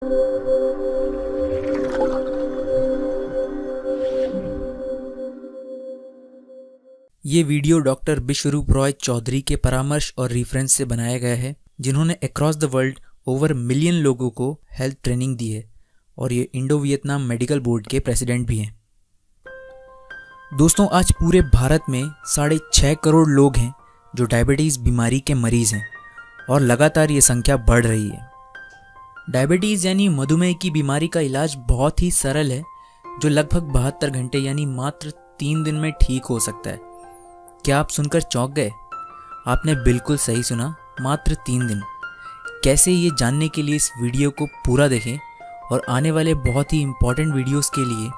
ये video doctor विश्वरूप रॉय चौधरी के परामर्श और रेफरेंस से बनाया गया है, जिन्होंने across the world over million लोगों को हेल्थ ट्रेनिंग दी है और ये इंडो वियतनाम मेडिकल बोर्ड के प्रेसिडेंट भी हैं। दोस्तों, आज पूरे भारत में 6.5 करोड़ लोग हैं जो डायबिटीज़ बीमारी के मरीज़ हैं और लगातार ये संख्या बढ़ रही है। डायबिटीज़ यानी मधुमेह की बीमारी का इलाज बहुत ही सरल है, जो लगभग 72 घंटे यानी मात्र 3 दिन में ठीक हो सकता है। क्या आप सुनकर चौंक गए? आपने बिल्कुल सही सुना, मात्र 3 दिन। कैसे, ये जानने के लिए इस वीडियो को पूरा देखें और आने वाले बहुत ही इम्पोर्टेंट वीडियोस के लिए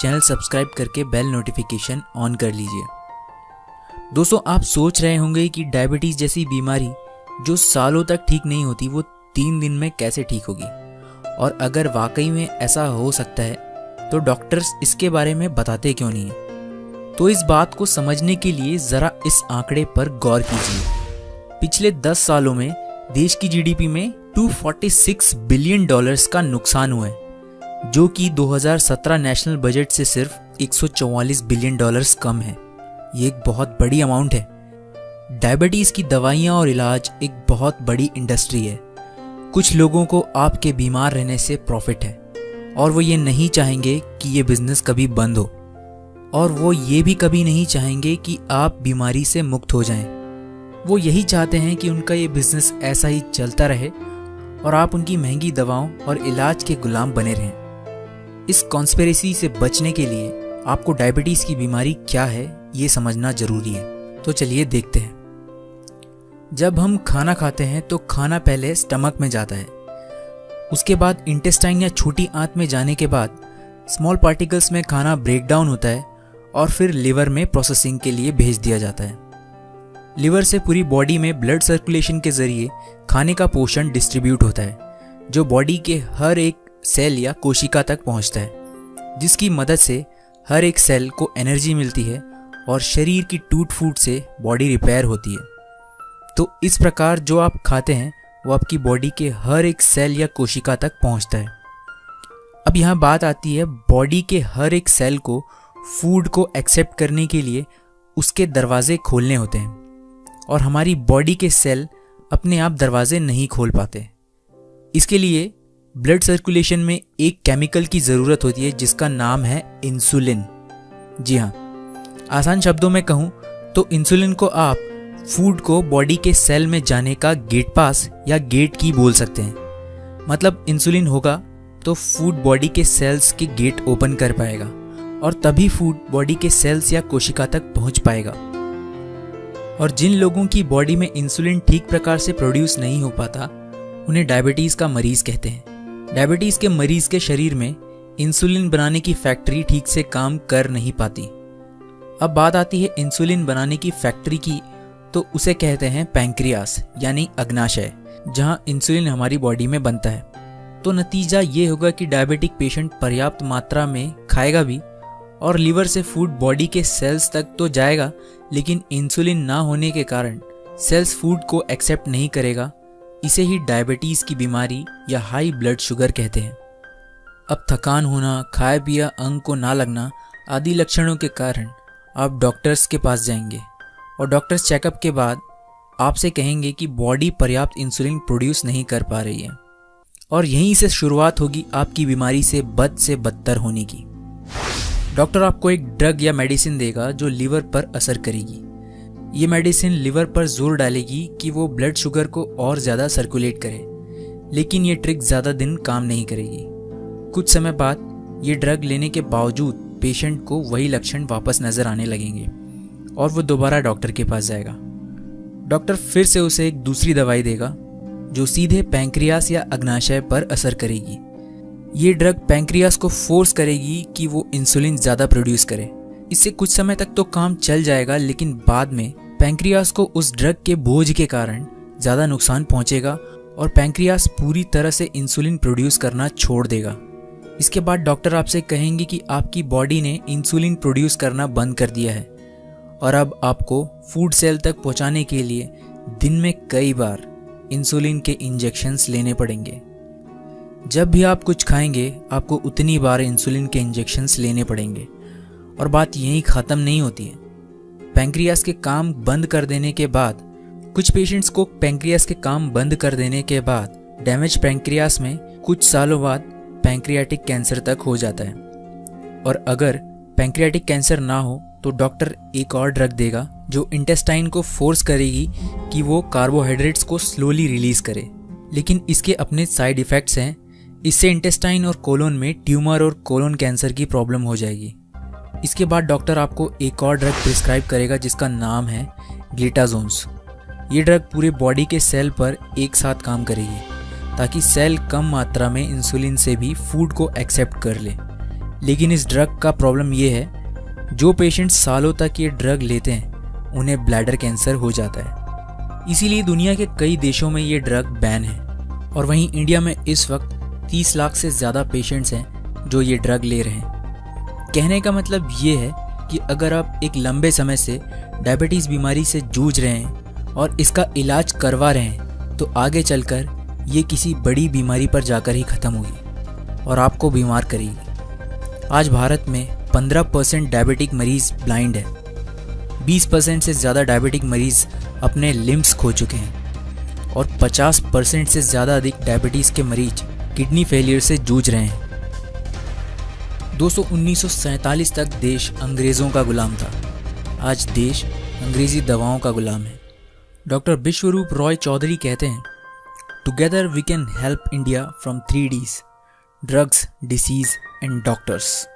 चैनल सब्सक्राइब करके बेल नोटिफिकेशन ऑन कर लीजिए। दोस्तों, आप सोच रहे होंगे कि डायबिटीज़ जैसी बीमारी जो सालों तक ठीक नहीं होती, वो 3 दिन में कैसे ठीक होगी, और अगर वाकई में ऐसा हो सकता है तो डॉक्टर्स इसके बारे में बताते क्यों नहीं है? तो इस बात को समझने के लिए ज़रा इस आंकड़े पर गौर कीजिए। पिछले 10 सालों में देश की जीडीपी में $246 बिलियन का नुकसान हुआ है, जो कि 2017 नेशनल बजट से सिर्फ $144 बिलियन कम है। ये एक बहुत बड़ी अमाउंट है। डायबिटीज़ की दवाइयाँ और इलाज एक बहुत बड़ी इंडस्ट्री है। कुछ लोगों को आपके बीमार रहने से प्रॉफिट है और वो ये नहीं चाहेंगे कि ये बिजनेस कभी बंद हो, और वो ये भी कभी नहीं चाहेंगे कि आप बीमारी से मुक्त हो जाएं। वो यही चाहते हैं कि उनका ये बिजनेस ऐसा ही चलता रहे और आप उनकी महंगी दवाओं और इलाज के गुलाम बने रहें। इस कॉन्स्पिरेसी से बचने के लिए आपको डायबिटीज़ की बीमारी क्या है ये समझना जरूरी है। तो चलिए देखते हैं। जब हम खाना खाते हैं तो खाना पहले स्टमक में जाता है, उसके बाद इंटेस्टाइन या छोटी आंत में जाने के बाद स्मॉल पार्टिकल्स में खाना ब्रेक डाउन होता है और फिर लिवर में प्रोसेसिंग के लिए भेज दिया जाता है। लिवर से पूरी बॉडी में ब्लड सर्कुलेशन के जरिए खाने का पोषण डिस्ट्रीब्यूट होता है, जो बॉडी के हर एक सेल या कोशिका तक पहुंचता है, जिसकी मदद से हर एक सेल को एनर्जी मिलती है और शरीर की टूट फूट से बॉडी रिपेयर होती है। तो इस प्रकार जो आप खाते हैं वो आपकी बॉडी के हर एक सेल या कोशिका तक पहुंचता है। अब यहाँ बात आती है, बॉडी के हर एक सेल को फूड को एक्सेप्ट करने के लिए उसके दरवाजे खोलने होते हैं और हमारी बॉडी के सेल अपने आप दरवाजे नहीं खोल पाते। इसके लिए ब्लड सर्कुलेशन में एक केमिकल की ज़रूरत होती है जिसका नाम है इंसुलिन। जी हाँ, आसान शब्दों में कहूँ तो इंसुलिन को आप फूड को बॉडी के सेल में जाने का गेट पास या गेट की बोल सकते हैं। मतलब इंसुलिन होगा तो फूड बॉडी के सेल्स के गेट ओपन कर पाएगा और तभी फूड बॉडी के सेल्स या कोशिका तक पहुंच पाएगा। और जिन लोगों की बॉडी में इंसुलिन ठीक प्रकार से प्रोड्यूस नहीं हो पाता, उन्हें डायबिटीज़ का मरीज़ कहते हैं। डायबिटीज़ के मरीज़ के शरीर में इंसुलिन बनाने की फैक्ट्री ठीक से काम कर नहीं पाती। अब बात आती है इंसुलिन बनाने की फैक्ट्री की, तो उसे कहते हैं पैंक्रियास यानी अग्नाशय, जहाँ इंसुलिन हमारी बॉडी में बनता है। तो नतीजा ये होगा कि डायबिटिक पेशेंट पर्याप्त मात्रा में खाएगा भी और लिवर से फूड बॉडी के सेल्स तक तो जाएगा, लेकिन इंसुलिन ना होने के कारण सेल्स फूड को एक्सेप्ट नहीं करेगा। इसे ही डायबिटीज़ की बीमारी या हाई ब्लड शुगर कहते हैं। अब थकान होना, खाए पिया अंग को ना लगना आदि लक्षणों के कारण आप डॉक्टर्स के पास जाएंगे और डॉक्टर्स चेकअप के बाद आपसे कहेंगे कि बॉडी पर्याप्त इंसुलिन प्रोड्यूस नहीं कर पा रही है, और यहीं से शुरुआत होगी आपकी बीमारी से बद से बदतर होने की। डॉक्टर आपको एक ड्रग या मेडिसिन देगा जो लिवर पर असर करेगी। ये मेडिसिन लिवर पर जोर डालेगी कि वो ब्लड शुगर को और ज़्यादा सर्कुलेट करे, लेकिन ये ट्रिक ज़्यादा दिन काम नहीं करेगी। कुछ समय बाद ये ड्रग लेने के बावजूद पेशेंट को वही लक्षण वापस नज़र आने लगेंगे और वो दोबारा डॉक्टर के पास जाएगा। डॉक्टर फिर से उसे एक दूसरी दवाई देगा जो सीधे पैंक्रियास या अग्नाशय पर असर करेगी। ये ड्रग पैंक्रियास को फोर्स करेगी कि वो इंसुलिन ज़्यादा प्रोड्यूस करे। इससे कुछ समय तक तो काम चल जाएगा, लेकिन बाद में पैंक्रियास को उस ड्रग के बोझ के कारण ज़्यादा नुकसान पहुंचेगा और पैंक्रियास पूरी तरह से इंसुलिन प्रोड्यूस करना छोड़ देगा। इसके बाद डॉक्टर आपसे कहेंगे कि आपकी बॉडी ने इंसुलिन प्रोड्यूस करना बंद कर दिया है और अब आपको फूड सेल तक पहुंचाने के लिए दिन में कई बार इंसुलिन के इंजेक्शंस लेने पड़ेंगे। जब भी आप कुछ खाएंगे आपको उतनी बार इंसुलिन के इंजेक्शन्स लेने पड़ेंगे। और बात यहीं ख़त्म नहीं होती है। पैंक्रियास के काम बंद कर देने के बाद कुछ पेशेंट्स को पैंक्रियास के काम बंद कर देने के बाद डैमेज पैंक्रियास में कुछ सालों बाद पैंक्रियाटिक कैंसर तक हो जाता है। और अगर पैंक्रियाटिक कैंसर ना हो तो डॉक्टर एक और ड्रग देगा जो इंटेस्टाइन को फोर्स करेगी कि वो कार्बोहाइड्रेट्स को स्लोली रिलीज करे। लेकिन इसके अपने साइड इफ़ेक्ट्स हैं। इससे इंटेस्टाइन और कोलोन में ट्यूमर और कोलोन कैंसर की प्रॉब्लम हो जाएगी। इसके बाद डॉक्टर आपको एक और ड्रग प्रिस्क्राइब करेगा जिसका नाम है ग्लिटाजोन्स। ये ड्रग पूरे बॉडी के सेल पर एक साथ काम करेगी ताकि सेल कम मात्रा में इंसुलिन से भी फूड को एक्सेप्ट कर ले। लेकिन इस ड्रग का प्रॉब्लम ये है, जो पेशेंट सालों तक ये ड्रग लेते हैं उन्हें ब्लैडर कैंसर हो जाता है। इसीलिए दुनिया के कई देशों में ये ड्रग बैन है। और वहीं इंडिया में इस वक्त 30 लाख से ज़्यादा पेशेंट्स हैं जो ये ड्रग ले रहे हैं। कहने का मतलब ये है कि अगर आप एक लंबे समय से डायबिटीज़ बीमारी से जूझ रहे हैं और इसका इलाज करवा रहे हैं तो आगे चलकर ये किसी बड़ी बीमारी पर जाकर ही ख़त्म होगी और आपको बीमार करेगी। आज भारत में 15% डायबिटिक मरीज़ ब्लाइंड है। 20% से ज़्यादा डायबिटिक मरीज़ अपने लिम्स खो चुके हैं और 50% से ज़्यादा अधिक डायबिटीज़ के मरीज किडनी फेलियर से जूझ रहे हैं। दोस्तों, 1947 तक देश अंग्रेज़ों का गुलाम था। आज देश अंग्रेज़ी दवाओं का गुलाम है। डॉक्टर विश्वरूप रॉय चौधरी कहते हैं, together we can help India from 3 Ds: drugs, diseases and doctors.